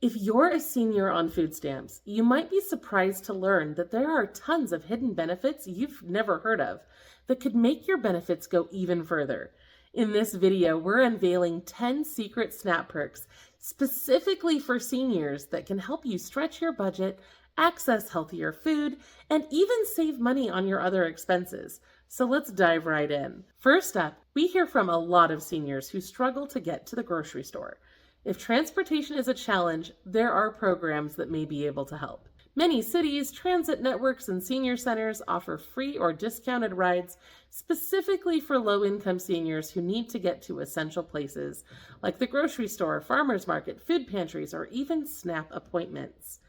If you're a senior on food stamps, you might be surprised to learn that there are tons of hidden benefits you've never heard of that could make your benefits go even further. In this video, we're unveiling 10 secret SNAP perks specifically for seniors that can help you stretch your budget, access healthier food, and even save money on your other expenses. So let's dive right in. First up, we hear from a lot of seniors who struggle to get to the grocery store. If transportation is a challenge, there are programs that may be able to help. Many cities, transit networks, and senior centers offer free or discounted rides specifically for low-income seniors who need to get to essential places like the grocery store, farmers market, food pantries, or even SNAP appointments.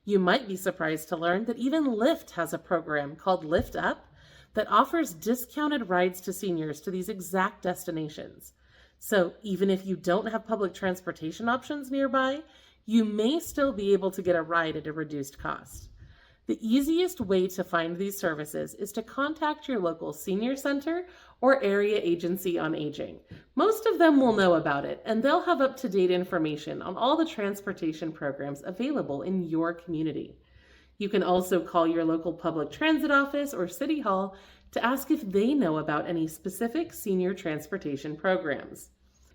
You might be surprised to learn that even Lyft has a program called LyftUP that offers discounted rides to seniors to these exact destinations. So even if you don't have public transportation options nearby, you may still be able to get a ride at a reduced cost. The easiest way to find these services is to contact your local senior center or area agency on aging. Most of them will know about it, and they'll have up-to-date information on all the transportation programs available in your community. You can also call your local public transit office or city hall to ask if they know about any specific senior transportation programs.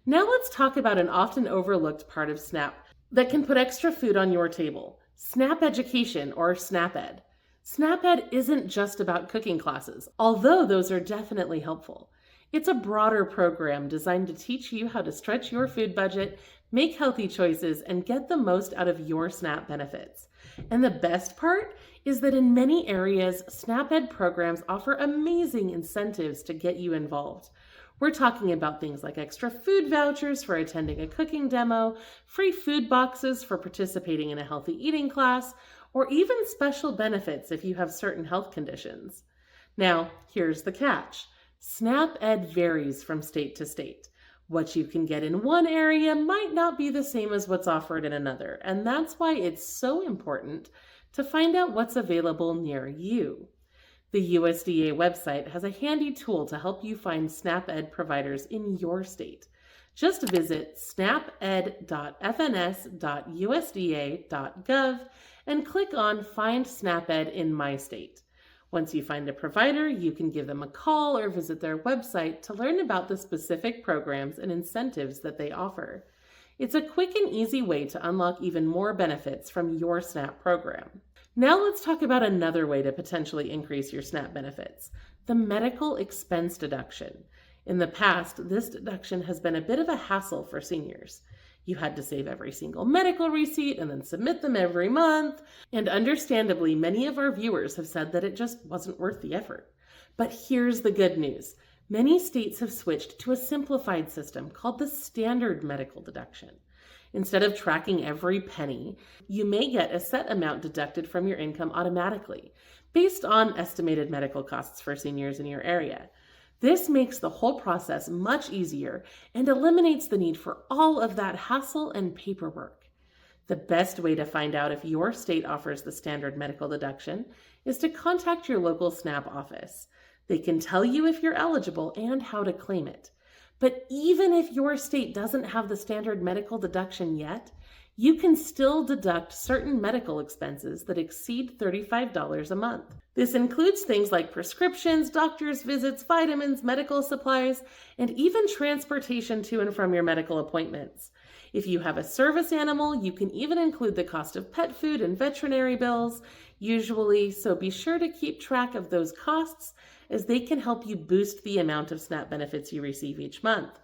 Now let's talk about an often overlooked part of SNAP that can put extra food on your table: SNAP Education, or SNAP-Ed. SNAP-Ed isn't just about cooking classes, although those are definitely helpful. It's a broader program designed to teach you how to stretch your food budget, make healthy choices, and get the most out of your SNAP benefits. And the best part is that in many areas, SNAP-Ed programs offer amazing incentives to get you involved. We're talking about things like extra food vouchers for attending a cooking demo, free food boxes for participating in a healthy eating class, or even special benefits if you have certain health conditions. Now, here's the catch. SNAP-Ed varies from state to state. What you can get in one area might not be the same as what's offered in another, and that's why it's so important to find out what's available near you. The USDA website has a handy tool to help you find SNAP-Ed providers in your state. Just visit snaped.fns.usda.gov and click on Find SNAP-Ed in my state. Once you find a provider, you can give them a call or visit their website to learn about the specific programs and incentives that they offer. It's a quick and easy way to unlock even more benefits from your SNAP program. Now let's talk about another way to potentially increase your SNAP benefits: the medical expense deduction. In the past, this deduction has been a bit of a hassle for seniors. You had to save every single medical receipt and then submit them every month. And understandably, many of our viewers have said that it just wasn't worth the effort. But here's the good news. Many states have switched to a simplified system called the standard medical deduction. Instead of tracking every penny, you may get a set amount deducted from your income automatically, based on estimated medical costs for seniors in your area. This makes the whole process much easier and eliminates the need for all of that hassle and paperwork. The best way to find out if your state offers the standard medical deduction is to contact your local SNAP office. They can tell you if you're eligible and how to claim it. But even if your state doesn't have the standard medical deduction yet, you can still deduct certain medical expenses that exceed $35 a month. This includes things like prescriptions, doctor's visits, vitamins, medical supplies, and even transportation to and from your medical appointments. If you have a service animal, you can even include the cost of pet food and veterinary bills, usually, so be sure to keep track of those costs as they can help you boost the amount of SNAP benefits you receive each month.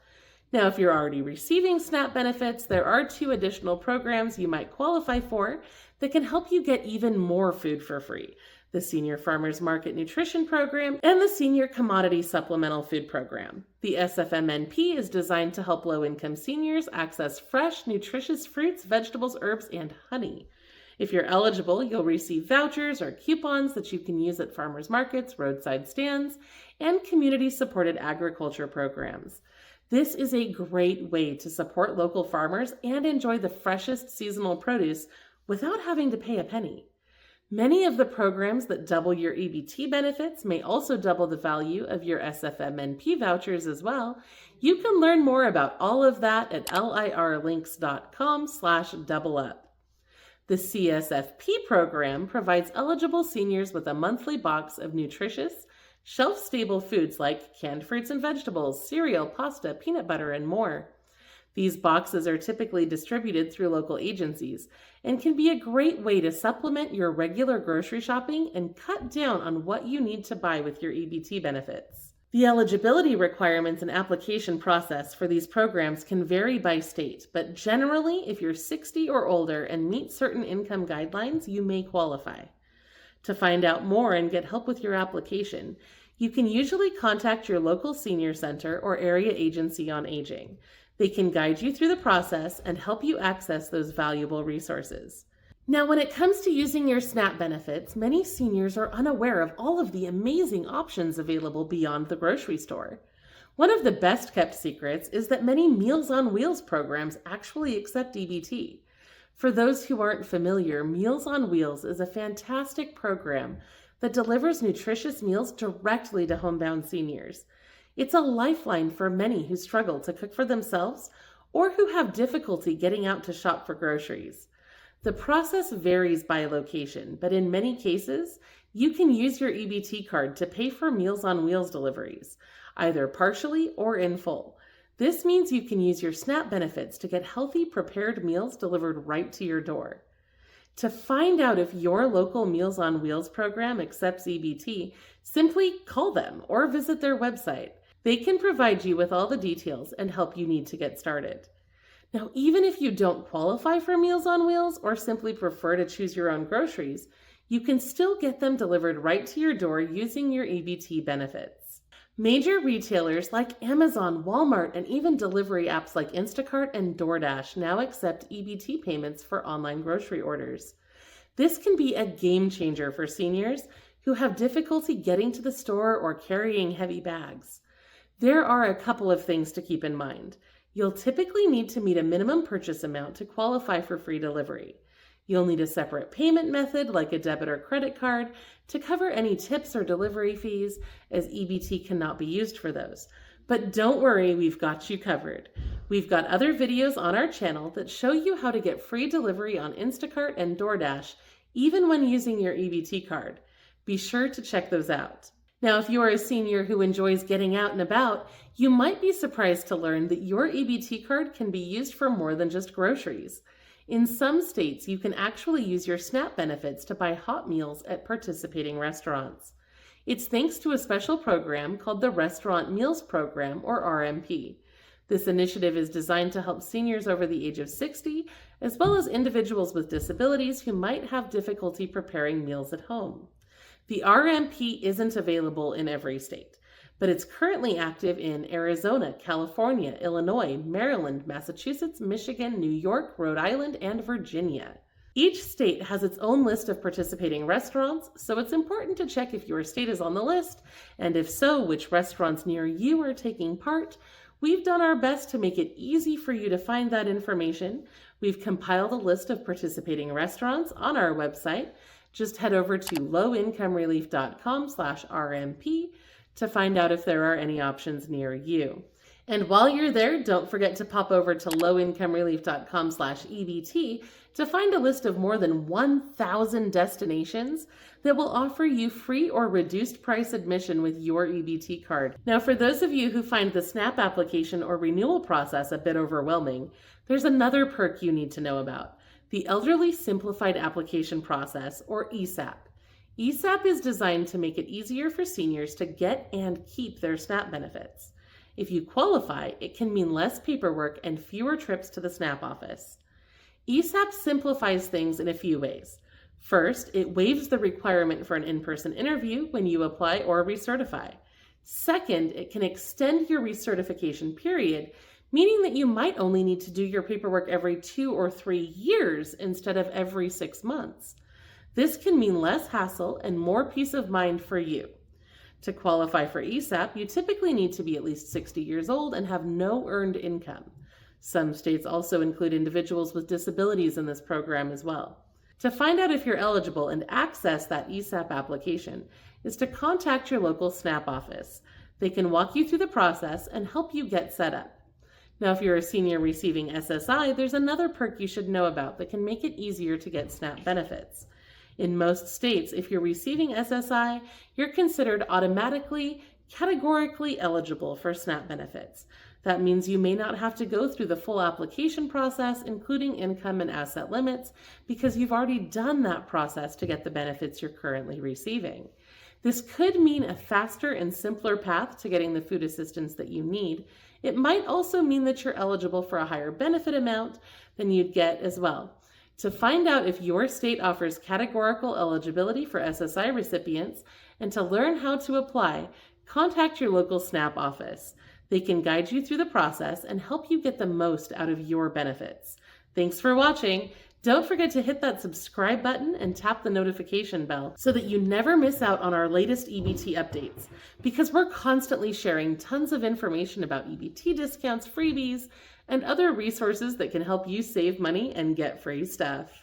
Now, if you're already receiving SNAP benefits, there are 2 additional programs you might qualify for that can help you get even more food for free: the Senior Farmers Market Nutrition Program and the Senior Commodity Supplemental Food Program. The SFMNP is designed to help low-income seniors access fresh, nutritious fruits, vegetables, herbs, and honey. If you're eligible, you'll receive vouchers or coupons that you can use at farmers markets, roadside stands, and community-supported agriculture programs. This is a great way to support local farmers and enjoy the freshest seasonal produce without having to pay a penny. Many of the programs that double your EBT benefits may also double the value of your SFMNP vouchers as well. You can learn more about all of that at lirlinks.com/doubleup. The CSFP program provides eligible seniors with a monthly box of nutritious, shelf-stable foods like canned fruits and vegetables, cereal, pasta, peanut butter, and more. These boxes are typically distributed through local agencies and can be a great way to supplement your regular grocery shopping and cut down on what you need to buy with your EBT benefits. The eligibility requirements and application process for these programs can vary by state, but generally, if you're 60 or older and meet certain income guidelines, you may qualify. To find out more and get help with your application, you can usually contact your local senior center or area agency on aging. They can guide you through the process and help you access those valuable resources. Now, when it comes to using your SNAP benefits, many seniors are unaware of all of the amazing options available beyond the grocery store. One of the best kept secrets is that many Meals on Wheels programs actually accept EBT. For those who aren't familiar, Meals on Wheels is a fantastic program that delivers nutritious meals directly to homebound seniors. It's a lifeline for many who struggle to cook for themselves or who have difficulty getting out to shop for groceries. The process varies by location, but in many cases, you can use your EBT card to pay for Meals on Wheels deliveries, either partially or in full. This means you can use your SNAP benefits to get healthy, prepared meals delivered right to your door. To find out if your local Meals on Wheels program accepts EBT, simply call them or visit their website. They can provide you with all the details and help you need to get started. Now, even if you don't qualify for Meals on Wheels or simply prefer to choose your own groceries, you can still get them delivered right to your door using your EBT benefits. Major retailers like Amazon, Walmart, and even delivery apps like Instacart and DoorDash now accept EBT payments for online grocery orders. This can be a game changer for seniors who have difficulty getting to the store or carrying heavy bags. There are a couple of things to keep in mind. You'll typically need to meet a minimum purchase amount to qualify for free delivery. You'll need a separate payment method like a debit or credit card to cover any tips or delivery fees, as EBT cannot be used for those. But don't worry, we've got you covered. We've got other videos on our channel that show you how to get free delivery on Instacart and DoorDash, even when using your EBT card. Be sure to check those out. Now, if you are a senior who enjoys getting out and about, you might be surprised to learn that your EBT card can be used for more than just groceries. In some states, you can actually use your SNAP benefits to buy hot meals at participating restaurants. It's thanks to a special program called the Restaurant Meals Program, or RMP. This initiative is designed to help seniors over the age of 60, as well as individuals with disabilities who might have difficulty preparing meals at home. The RMP isn't available in every state, but it's currently active in Arizona, California, Illinois, Maryland, Massachusetts, Michigan, New York, Rhode Island, and Virginia. Each state has its own list of participating restaurants, so it's important to check if your state is on the list, and if so, which restaurants near you are taking part. We've done our best to make it easy for you to find that information. We've compiled a list of participating restaurants on our website. Just head over to lowincomerelief.com/RMP to find out if there are any options near you. And while you're there, don't forget to pop over to lowincomerelief.com/EBT to find a list of more than 1,000 destinations that will offer you free or reduced price admission with your EBT card. Now, for those of you who find the SNAP application or renewal process a bit overwhelming, there's another perk you need to know about: the Elderly Simplified Application Process, or ESAP. ESAP is designed to make it easier for seniors to get and keep their SNAP benefits. If you qualify, it can mean less paperwork and fewer trips to the SNAP office. ESAP simplifies things in a few ways. First, it waives the requirement for an in-person interview when you apply or recertify. Second, it can extend your recertification period, meaning that you might only need to do your paperwork every 2 or 3 years instead of every 6 months. This can mean less hassle and more peace of mind for you. To qualify for ESAP, you typically need to be at least 60 years old and have no earned income. Some states also include individuals with disabilities in this program as well. To find out if you're eligible and access that ESAP application is to contact your local SNAP office. They can walk you through the process and help you get set up. Now, if you're a senior receiving SSI, there's another perk you should know about that can make it easier to get SNAP benefits. In most states, if you're receiving SSI, you're considered automatically, categorically eligible for SNAP benefits. That means you may not have to go through the full application process, including income and asset limits, because you've already done that process to get the benefits you're currently receiving. This could mean a faster and simpler path to getting the food assistance that you need. It might also mean that you're eligible for a higher benefit amount than you'd get as well. To find out if your state offers categorical eligibility for SSI recipients and to learn how to apply, contact your local SNAP office. They can guide you through the process and help you get the most out of your benefits. Thanks for watching. Don't forget to hit that subscribe button and tap the notification bell so that you never miss out on our latest EBT updates, because we're constantly sharing tons of information about EBT discounts, freebies, and other resources that can help you save money and get free stuff.